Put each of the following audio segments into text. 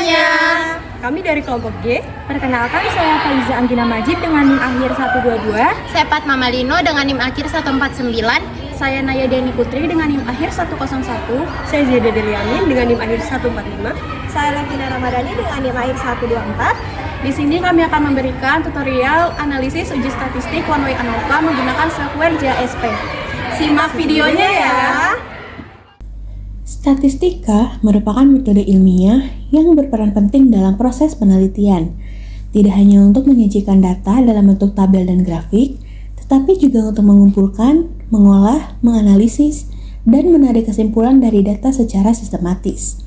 semuanya. Kami dari kelompok G. Perkenalkan, saya Faiza Anggina Majid dengan NIM akhir 122. Saya Fatma Malino dengan NIM akhir 149. Saya Naya Deni Putri dengan NIM akhir 101. Saya Zeda Deliamin dengan NIM akhir 145. Saya Levina Ramadhani dengan NIM akhir 124. Di sini kami akan memberikan tutorial analisis uji statistik one way ANOVA menggunakan software JASP. Simak videonya ya. Statistika merupakan metode ilmiah yang berperan penting dalam proses penelitian, tidak hanya untuk menyajikan data dalam bentuk tabel dan grafik, tetapi juga untuk mengumpulkan, mengolah, menganalisis, dan menarik kesimpulan dari data secara sistematis.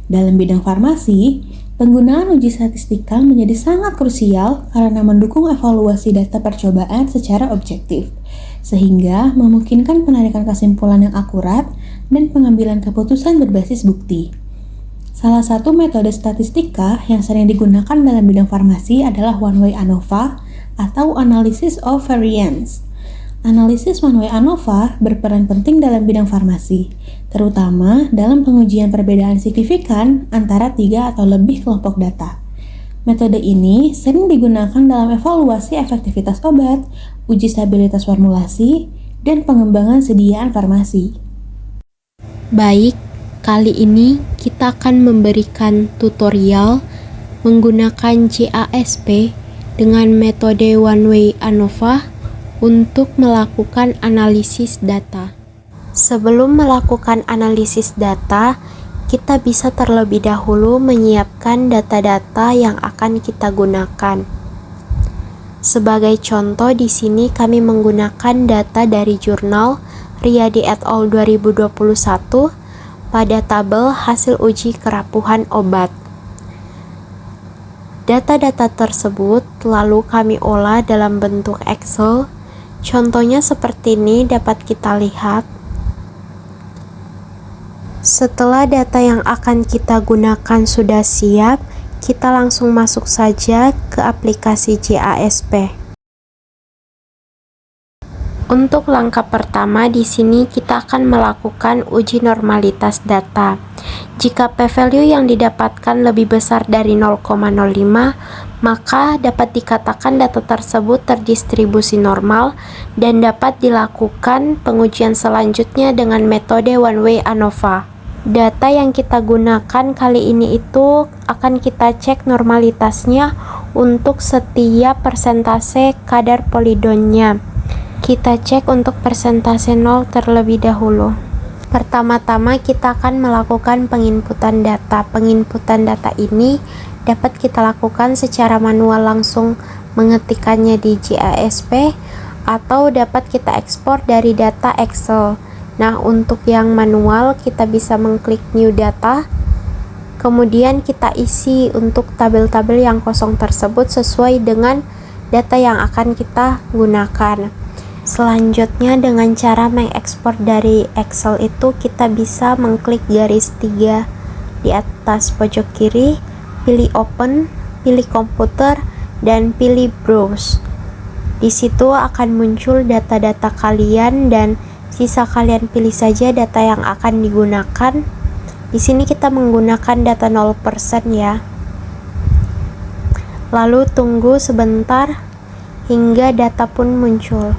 Dalam bidang farmasi, penggunaan uji statistika menjadi sangat krusial karena mendukung evaluasi data percobaan secara objektif, sehingga memungkinkan penarikan kesimpulan yang akurat dan pengambilan keputusan berbasis bukti. Salah satu metode statistika yang sering digunakan dalam bidang farmasi adalah one-way ANOVA atau Analysis of Variance. Analisis one-way ANOVA berperan penting dalam bidang farmasi, terutama dalam pengujian perbedaan signifikan antara 3 atau lebih kelompok data. Metode ini sering digunakan dalam evaluasi efektivitas obat, uji stabilitas formulasi, dan pengembangan sediaan farmasi. Baik, kali ini kita akan memberikan tutorial menggunakan JASP dengan metode one-way ANOVA untuk melakukan analisis data. Sebelum melakukan analisis data, kita bisa terlebih dahulu menyiapkan data-data yang akan kita gunakan. Sebagai contoh, di sini kami menggunakan data dari jurnal Riyadi et al. 2021 pada tabel hasil uji kerapuhan obat. Data-data tersebut lalu kami olah dalam bentuk Excel. Contohnya seperti ini dapat kita lihat. Setelah data yang akan kita gunakan sudah siap, kita langsung masuk saja ke aplikasi JASP. Untuk langkah pertama di sini kita akan melakukan uji normalitas data. Jika p-value yang didapatkan lebih besar dari 0,05, maka dapat dikatakan data tersebut terdistribusi normal dan dapat dilakukan pengujian selanjutnya dengan metode one-way ANOVA. Data yang kita gunakan kali ini itu akan kita cek normalitasnya untuk setiap persentase kadar polidonnya. Kita cek untuk persentase 0 terlebih dahulu. Pertama-tama kita akan melakukan penginputan data. Penginputan data ini dapat kita lakukan secara manual langsung mengetikkannya di JASP atau dapat kita ekspor dari data Excel. Nah, untuk yang manual kita bisa mengklik new data. Kemudian kita isi untuk tabel-tabel yang kosong tersebut sesuai dengan data yang akan kita gunakan. Selanjutnya dengan cara mengekspor dari Excel itu kita bisa mengklik garis 3 di atas pojok kiri, pilih open, pilih komputer, dan pilih browse. Di situ akan muncul data-data kalian dan sisa kalian pilih saja data yang akan digunakan. Di sini kita menggunakan data 0% ya. Lalu tunggu sebentar hingga data pun muncul.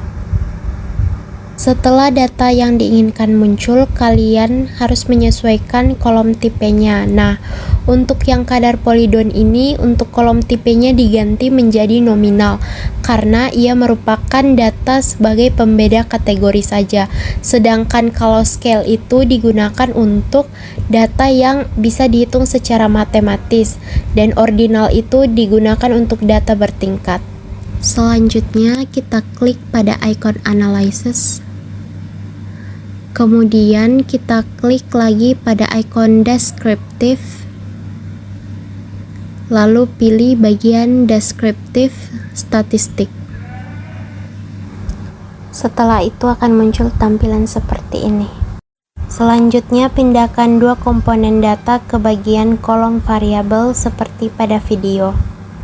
Setelah data yang diinginkan muncul, kalian harus menyesuaikan kolom tipenya. Nah, untuk yang kadar polidon ini, untuk kolom tipenya diganti menjadi nominal karena ia merupakan data sebagai pembeda kategori saja. Sedangkan kalau scale itu digunakan untuk data yang bisa dihitung secara matematis dan ordinal itu digunakan untuk data bertingkat. Selanjutnya kita klik pada icon analysis. Kemudian kita klik lagi pada icon descriptive. Lalu pilih bagian descriptive statistik. Setelah itu akan muncul tampilan seperti ini. Selanjutnya pindahkan dua komponen data ke bagian kolom variabel seperti pada video.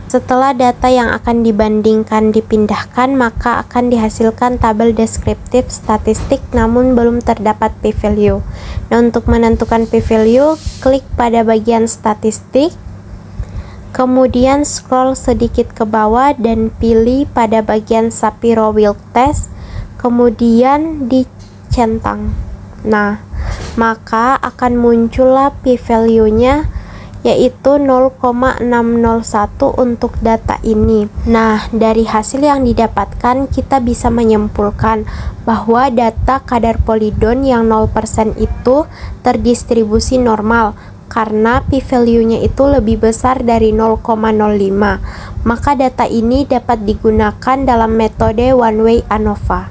Setelah data yang akan dibandingkan dipindahkan, maka akan dihasilkan tabel deskriptif statistik namun belum terdapat p-value. Nah, untuk menentukan p-value, klik pada bagian statistik, Kemudian scroll sedikit ke bawah dan pilih pada bagian Shapiro-Wilk test, kemudian dicentang. Nah, maka akan muncullah p-value-nya yaitu 0,601 untuk data ini. Nah, dari hasil yang didapatkan kita bisa menyimpulkan bahwa data kadar polidon yang 0% itu terdistribusi normal karena p-value-nya itu lebih besar dari 0,05. Maka data ini dapat digunakan dalam metode one-way ANOVA.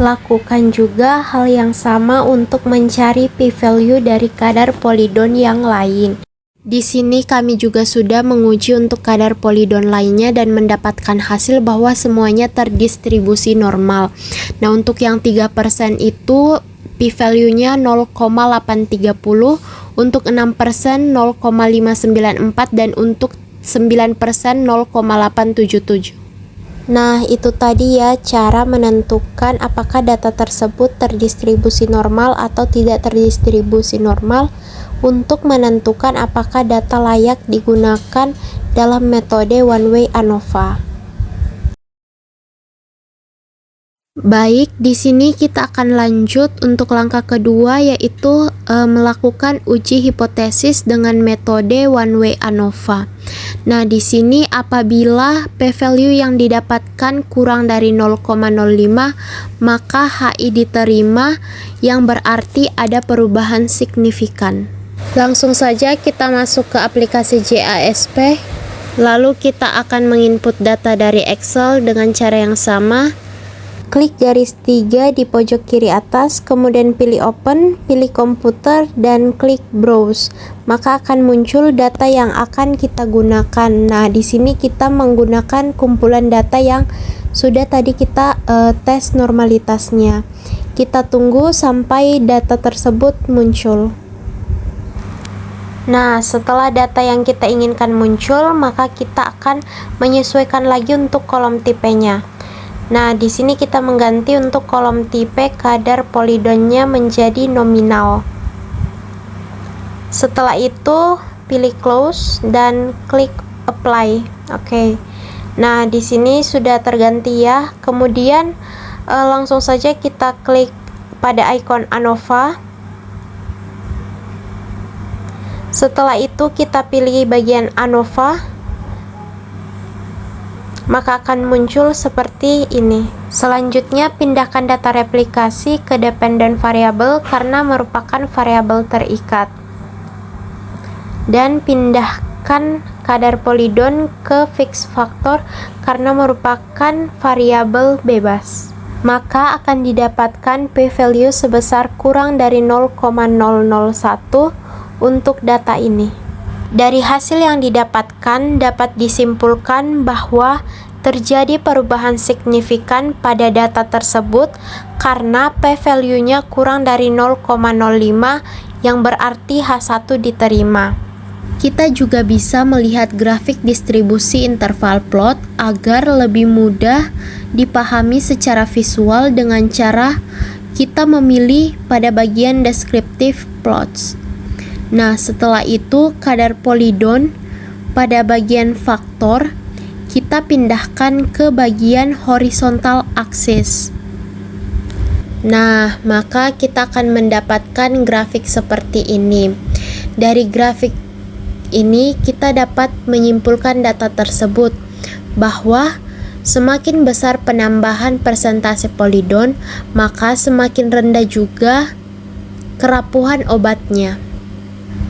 Lakukan juga hal yang sama untuk mencari p-value dari kadar polidon yang lain. Di sini kami juga sudah menguji untuk kadar polidon lainnya dan mendapatkan hasil bahwa semuanya terdistribusi normal. Nah, untuk yang 3% itu p-value-nya 0,830, untuk 6% 0,594 dan untuk 9% 0,877. Nah, itu tadi ya cara menentukan apakah data tersebut terdistribusi normal atau tidak terdistribusi normal untuk menentukan apakah data layak digunakan dalam metode one-way ANOVA. Baik, di sini kita akan lanjut untuk langkah kedua yaitu melakukan uji hipotesis dengan metode one-way ANOVA. Nah, di sini apabila p-value yang didapatkan kurang dari 0,05, maka HI diterima yang berarti ada perubahan signifikan. Langsung saja kita masuk ke aplikasi JASP, lalu kita akan menginput data dari Excel dengan cara yang sama. Klik garis 3 di pojok kiri atas, kemudian pilih Open, pilih Komputer, dan klik Browse. Maka akan muncul data yang akan kita gunakan. Nah, di sini kita menggunakan kumpulan data yang sudah tadi kita tes normalitasnya. Kita tunggu sampai data tersebut muncul. Nah, setelah data yang kita inginkan muncul, maka kita akan menyesuaikan lagi untuk kolom tipenya. Nah, di sini kita mengganti untuk kolom tipe kadar polidonnya menjadi nominal. Setelah itu, pilih close dan klik apply. Oke. Nah, di sini sudah terganti ya. Kemudian langsung saja kita klik pada icon ANOVA. Setelah itu kita pilih bagian ANOVA, maka akan muncul seperti ini. Selanjutnya pindahkan data replikasi ke dependent variable karena merupakan variabel terikat. Dan pindahkan kadar polidon ke fixed factor karena merupakan variabel bebas. Maka akan didapatkan p-value sebesar kurang dari 0,001 untuk data ini. Dari hasil yang didapatkan dapat disimpulkan bahwa terjadi perubahan signifikan pada data tersebut karena p-value-nya kurang dari 0,05 yang berarti H1 diterima. Kita juga bisa melihat grafik distribusi interval plot agar lebih mudah dipahami secara visual dengan cara kita memilih pada bagian descriptive plots. Nah, setelah itu kadar polidon pada bagian faktor kita pindahkan ke bagian horizontal axis. Nah, maka kita akan mendapatkan grafik seperti ini. Dari grafik ini kita dapat menyimpulkan data tersebut bahwa semakin besar penambahan persentase polidon, maka semakin rendah juga kerapuhan obatnya.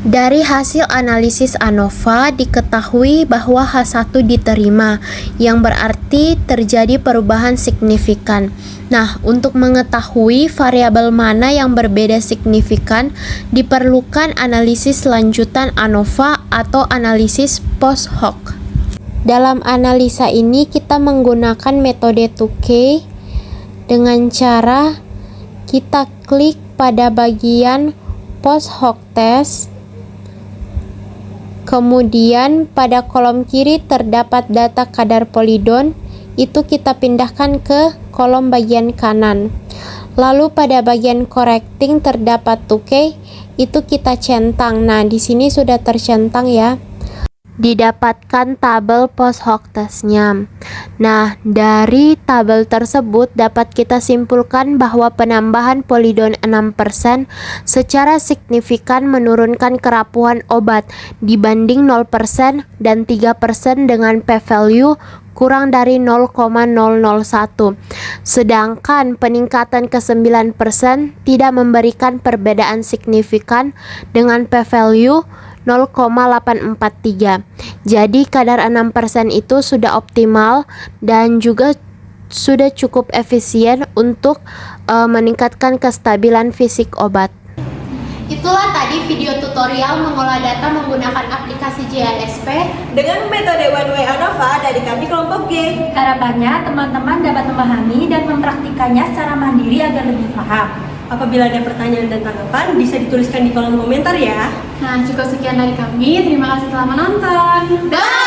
Dari hasil analisis ANOVA diketahui bahwa H1 diterima, yang berarti terjadi perubahan signifikan. Nah, untuk mengetahui variabel mana yang berbeda signifikan, diperlukan analisis lanjutan ANOVA atau analisis post hoc. Dalam analisa ini kita menggunakan metode 2K dengan cara kita klik pada bagian post hoc test. Kemudian pada kolom kiri terdapat data kadar polidon, itu kita pindahkan ke kolom bagian kanan. Lalu pada bagian correcting terdapat 2K, itu kita centang. Nah, di sini sudah tercentang ya. didapatkan tabel post hoc testnya. Nah, dari tabel tersebut dapat kita simpulkan bahwa penambahan polidon 6% secara signifikan menurunkan kerapuhan obat dibanding 0% dan 3% dengan p-value kurang dari 0,001. Sedangkan peningkatan ke 9% tidak memberikan perbedaan signifikan dengan p-value 0,843. Jadi kadar 6% itu sudah optimal dan juga sudah cukup efisien untuk meningkatkan kestabilan fisik obat. Itulah tadi video tutorial mengolah data menggunakan aplikasi JASP Dengan metode One Way ANOVA dari kami kelompok G. Harapannya teman-teman dapat memahami dan mempraktikannya secara mandiri agar lebih paham. Apabila ada pertanyaan dan tanggapan, bisa dituliskan di kolom komentar ya. Nah, cukup sekian dari kami. Terima kasih telah menonton. dan